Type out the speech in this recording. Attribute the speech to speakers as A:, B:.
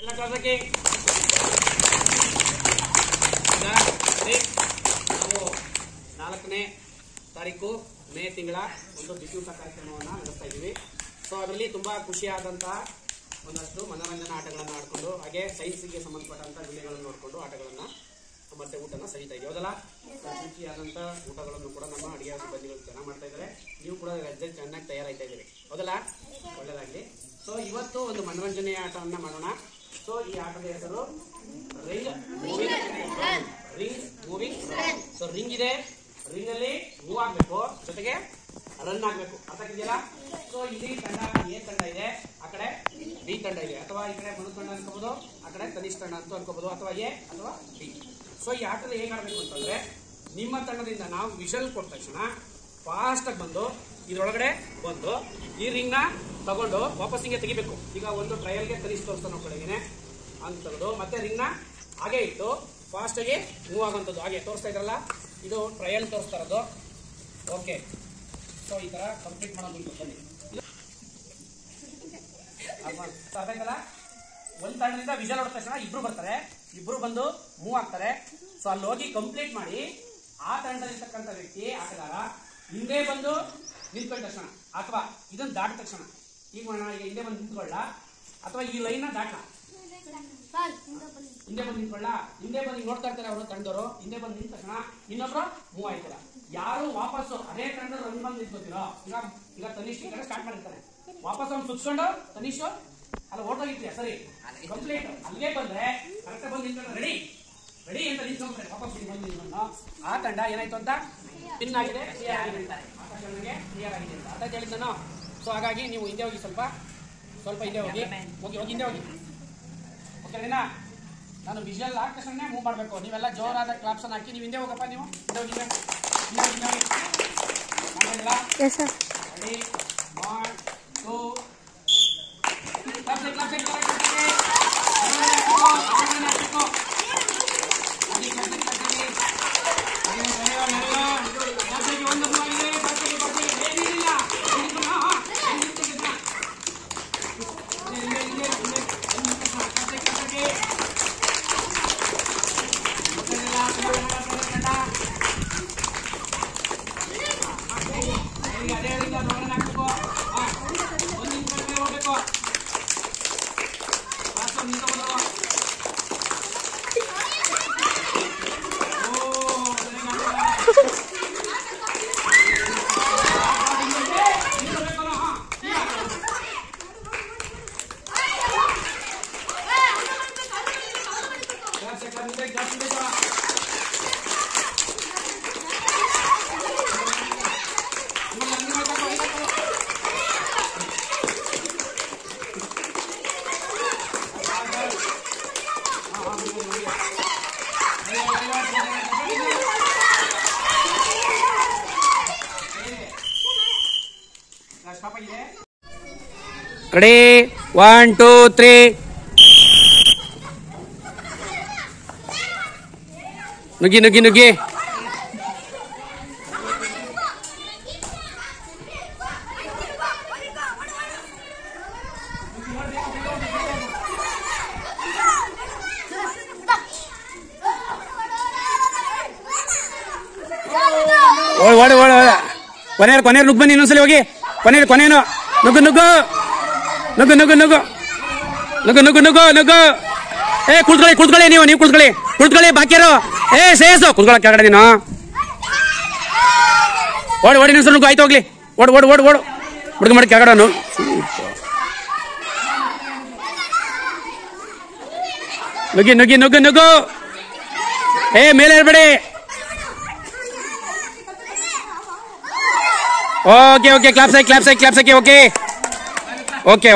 A: ನಾವು 4ನೇ ತಾರೀಕು ಮೇ ತಿಂಗಳ ಒಂದು ದಿವ್ಯೂತ ಕಾರ್ಯಕ್ರಮವನ್ನು ನಡೆಸ್ತಾ ಇದ್ದೀವಿ. ಸೊ ಅದರಲ್ಲಿ ತುಂಬಾ ಖುಷಿಯಾದಂತಹ ಒಂದಷ್ಟು ಮನೋರಂಜನಾ ಆಟಗಳನ್ನು ಆಡ್ಕೊಂಡು ಹಾಗೆ ಸೈನ್ಸ್ಗೆ ಸಂಬಂಧಪಟ್ಟಂತಹ ವಿಷಯಗಳನ್ನು ನೋಡಿಕೊಂಡು ಆಟಗಳನ್ನ ಮತ್ತೆ ಊಟನ ಸವಿತಾ ಇದೀವಿ. ಹೌದಲ್ಲ? ರುಚಿಯಾದಂತ ಊಟಗಳನ್ನು ಕೂಡ ನಮ್ಮ ಅಡಿಗೆ ಸಿಬ್ಬಂದಿಗಳು ಚೆನ್ನಾಗಿ ಮಾಡ್ತಾ ಇದ್ದಾರೆ. ನೀವು ಕೂಡ ಚೆನ್ನಾಗಿ ತಯಾರಾಗ್ತಾ ಇದ್ದೀರಿ. ಹೌದಲ್ಲ? ಒಳ್ಳೆದಾಗ್ಲಿ. ಸೊ ಇವತ್ತು ಒಂದು ಮನೋರಂಜನೆಯ ಆಟವನ್ನ ಮಾಡೋಣ. ಸೊ ಈ ಆಟದ ಹೆಸರು ರಿಂಗ್ ಮೂವಿಂಗ್. ಸೊ ರಿಂಗ್ ಇದೆ, ರಿಂಗ್ ಅಲ್ಲಿ ಮೂವ್ ಆಗ್ಬೇಕು, ಜೊತೆಗೆ ರನ್ ಆಗ್ಬೇಕು. ಅರ್ಥ ಆಗಿದೆಯಲ್ಲ? ಸೊ ಇಲ್ಲಿ ತಂಡ ಎ ತಂಡ ಇದೆ, ಆ ಕಡೆ ಬಿ ತಂಡ ಇದೆ, ಅಥವಾ ಈ ಕಡೆ ಮನು ತಂಡ ಅನ್ಕೋಬಹುದು, ಆ ಕಡೆ ತನಿಷ್ ತಂಡ ಅಂತ ಅನ್ಕೋಬಹುದು, ಅಥವಾ ಎ ಅಥವಾ ಬಿ. ಸೊ ಈ ಆಟದಲ್ಲಿ ಹೇಗೆ ಆಡಬೇಕು ಅಂತಂದ್ರೆ, ನಿಮ್ಮ ತಂಡದಿಂದ ನಾವು ವಿಷಲ್ ಕೊಟ್ಟ ತಕ್ಷಣ ಫಾಸ್ಟ್ ಆಗಿ ಬಂದು ಇದ್ರೊಳಗಡೆ ಬಂದು ಈ ರಿಂಗ್ ನ ತಗೊಂಡು ವಾಪಸ್ ಹಿಂಗೆ ತೆಗಿಬೇಕು. ಈಗ ಒಂದು ಟ್ರಯಲ್ಗೆ ತನಿಷ್ ತೋರಿಸ್ತಾನೆ ಕಡೆಗೆ ಅಂತ ತೆಗೆದು ಮತ್ತೆ ರಿಂಗ್ ನ ಹಾಗೆ ಇಟ್ಟು ಫಾಸ್ಟ್ ಆಗಿ ಮೂವ್ ಆಗುವಂಥದ್ದು. ಹಾಗೆ ತೋರಿಸ್ತಾ ಇದ್ರಲ್ಲ, ಇದು ಟ್ರಯಲ್ ತೋರಿಸ್ತಾ ಇರೋದು. ಓಕೆ, ಸೊ ಈ ತರ ಕಂಪ್ಲೀಟ್ ಮಾಡೋದು ಬನ್ನಿ. ಅರ್ಥ ಆಯ್ತಲ್ಲ? ಒಂದ್ ತಂಡದಿಂದ ವಿಷಲ್ ಹೊಡೆದ ತಕ್ಷಣ ಇಬ್ರು ಬರ್ತಾರೆ, ಇಬ್ರು ಬಂದು ಮೂವ್ ಆಗ್ತಾರೆ. ಸೊ ಅಲ್ಲಿ ಹೋಗಿ ಕಂಪ್ಲೀಟ್ ಮಾಡಿ ಆ ತಂಡದಲ್ಲಿರ್ತಕ್ಕಂಥ ವ್ಯಕ್ತಿ ಆಟಗಾರ ಹಿಂದೆ ಬಂದು ನಿಂತ್ಕೊಂಡ ತಕ್ಷಣ ಅಥವಾ ಇದನ್ನ ದಾಟಿದ ತಕ್ಷಣ, ಈಗ ಮಾಡೋಣ, ಈಗ ಹಿಂದೆ ಬಂದು ನಿಂತ್ಕೊಳ್ಳ ಅಥವಾ ಈ ಲೈನ್ ನ ದಾಟ್ಲ, ಹಿಂದೆ ಬಂದು ನಿಂತ್ಕೊಳ್ಳ, ಹಿಂದೆ ಬಂದು ನೋಡ್ತಾ ಇರ್ತಾರೆ ಅವರು ತಂಡದವರು. ಹಿಂದೆ ಬಂದು ನಿಂತ ತಕ್ಷಣ ಇನ್ನೊಬ್ರು ಮೂವ್ ಆಯ್ತಾರ. ಯಾರು ವಾಪಸ್ಸು ಅದೇ ತಂಡ ರನ್ ಬಂದು ನಿಂತ್ಕೋತಿರೋ, ಈಗ ತನಿಷ್ ಈ ಕಡೆ ಸ್ಟಾರ್ಟ್ ಮಾಡಿರ್ತಾನೆ, ವಾಪಸ್ ಅವ್ನು ಸುತ್ಕೊಂಡು ತನಿಷ್ ಅಲ್ಲ ಓಟೋಗಿರ್ತೀಯ, ಸರಿ ಕಂಪ್ಲೀಟ್ ಅಲ್ಲಿಗೆ ಬಂದ್ರೆ ಕರೆಕ್ಟ್ ಬಂದು ನಿಂತ್ಕೊಂಡು ರೆಡಿ ರೆಡಿ ಅಂತ ನಿಂತ್ಕೊಂಡ್ರೆ ವಾಪಸ್ ಬಂದು ನಿಂತ್ಕೊಂಡು ಆ ತಂಡ ಏನಾಯ್ತು ಅಂತ ವಿನ್ ಆಗಿದೆ, ಕ್ಲಿಯರ್ ಆಗಿದೆ ಅಂತಾರೆ. ಕ್ಲಿಯರ್ ಆಗಿದೆ ಅಂತ ಅರ್ಥ ಹೇಳಿದ್ ನಾನು. ಸೊ ಹಾಗಾಗಿ ನೀವು ಹಿಂದೆ ಹೋಗಿ, ಸ್ವಲ್ಪ ಹಿಂದೆ ಹೋಗಿ ಹಿಂದೆ ಹೋಗಿ. ಓಕೆನಾ? ನಾನು ವಿಜುವಲ್ ಆದ ತಕ್ಷಣ ಮೂವ್ ಮಾಡಬೇಕು. ನೀವೆಲ್ಲ ಜೋರಾದ ಕ್ಲಾಪ್ಸ್ ಹಾಕಿ ನೀವು ಹಿಂದೆ ಹೋಗಪ್ಪ. ನೀವು ಹಿಂದೆ ಹೋಗಿ ರೆಡಿ 1 2 Ready 1 2 3 ನುಗ್ಗಿ ಕೊನೆಯರು ನುಗ್గు ಬನ್ನಿ. ಇನ್ನೊಂದ್ಸಲಿ ಹೋಗಿ ಕೊನೆಯೇನು ನುಗ್ಗು. ಏ ಕುಳ್ಕೊಳ್ಳಿ ನೀವು ಕುಳ್ಕೊಳ್ಳಿ ಬಾಕಿಯರು. ಏ ಶ್ರೇಯಸ್ಸು ಕುಳ್ಕೊಳ್ಳ ಕೆಳಗಡೆ ನೀನು. ಓಡಿ ನಿಲ್ಸು ನುಗ್ಗು. ಆಯ್ತು ಹೋಗ್ಲಿ, ಓಡು ಹುಡುಗ ಮಾಡಿ ಕೆಳಗಡೆ ನುಗ್ಗು. ಏ ಮೇಲೆ ಇರ್ಬೇಡಿ. ಓಕೆ ಕ್ಲಾಪ್ಸ್ ಹಾಕಿ ಓಕೆ